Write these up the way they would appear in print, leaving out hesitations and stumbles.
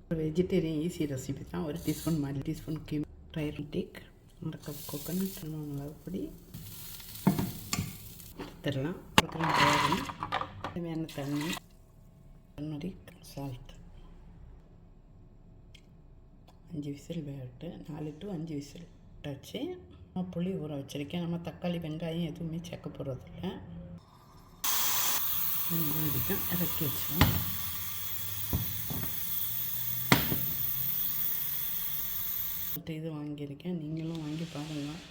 ஒரு vegetarian easy recipe தான். 1 teaspoon மல்லி, டீஸ்பூன் ட்ரை டேக், 1 கப் கோகோனட், மிளகு பொடி எடுத்துடலாம். தேவையான தண்ணி, டர்மரிக், சால்ட். 5 விசில் வேகட்டு. 4 to 5 விசில் விட்டாச்சு. புளி ஊற வச்சுருக்கேன். நம்ம தக்காளி வெங்காயம் எதுவுமே சேர்க்க போகிறதில்ல. வரைக்கும் இறக்கி வச்சோம். இது வாங்கியிருக்கேன், நீங்களும் வாங்கி பாருங்கள்.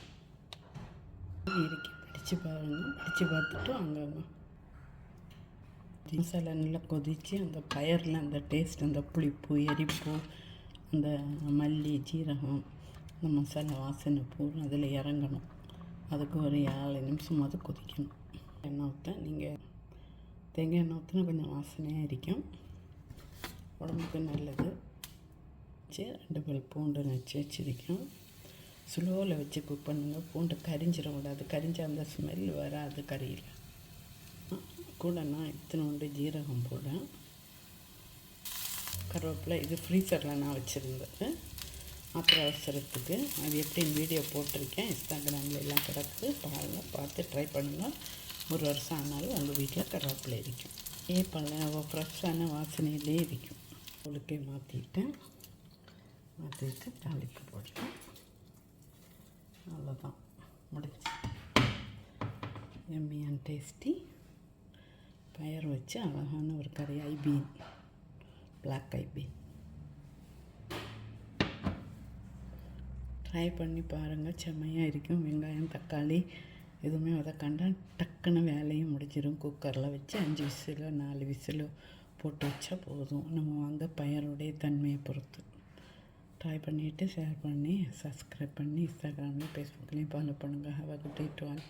இறுக்கி பிடிச்சி பாருங்கள். பிடிச்சி பார்த்துட்டு அங்கே மசாலா நல்லா கொதித்து அந்த பயரில் அந்த டேஸ்ட், அந்த புளிப்பு, எரிப்பு, அந்த மல்லி, ஜீரகம், அந்த மசாலா வாசனை பூரா அதில் இறங்கணும். அதுக்கு ஒரு 7 நிமிஷமாவது கொதிக்கணும். எண்ணெய் ஊற்ற நீங்கள் தேங்காய் எண்ணெய் ஊற்றினா கொஞ்சம் வாசனையாக இருக்கும், உடம்புக்கு நல்லது. 2 பல் பூண்டு நச்சு வச்சுருக்கோம். ஸ்லோவில் வச்சு குக் பண்ணுங்கள். பூண்டு கரிஞ்சிடக்கூடாது. கரிஞ்ச அந்த ஸ்மெல் வராது கறியில். கூட நான் இத்தனோண்டு ஜீரகம் போட, கருவேப்பிலை. இது ஃப்ரீசரில் நான் வச்சுருந்தது அப்புறம் அவசரத்துக்கு. அது எப்படின்னு வீடியோ போட்டிருக்கேன், இன்ஸ்டாகிராமில் எல்லாம் கிடக்குது, பாருங்கள். பார்த்து ட்ரை பண்ணுங்கள். 1 வருஷம் ஆனாலும் உங்கள் வீட்டில் கருவேப்பிலை இருக்கும். பல ஃப்ரெஷ்ஷான வாசனையிலே இருக்கும். உங்களுக்கே மாற்றிட்டு தாளிப்பு போட்டேன். அவ்வளோதான், முடிஞ்சு. எம்மி அண்ட் டேஸ்டி பயர் வச்சு அழகான ஒரு கறி. ஐபீன், பிளாக் ஐபீன். ட்ரை பண்ணி பாருங்கள், செம்மையாக இருக்கும். வெங்காயம், தக்காளி எதுவுமே வதக்காண்டா டக்குன்னு வேலையும் முடிஞ்சிடும். குக்கரில் வச்சு 5 விசிலோ 4 விசிலோ போட்டு வச்சா போதும். நம்ம வாங்க பயருடைய தன்மையை பொறுத்து. ட்ரை பண்ணிவிட்டு ஷேர் பண்ணி சப்ஸ்கிரைப் பண்ணி இன்ஸ்டாகிராம்லேயும் ஃபேஸ்புக்லேயும் ஃபாலோ பண்ணுங்கள். Have a good day to all.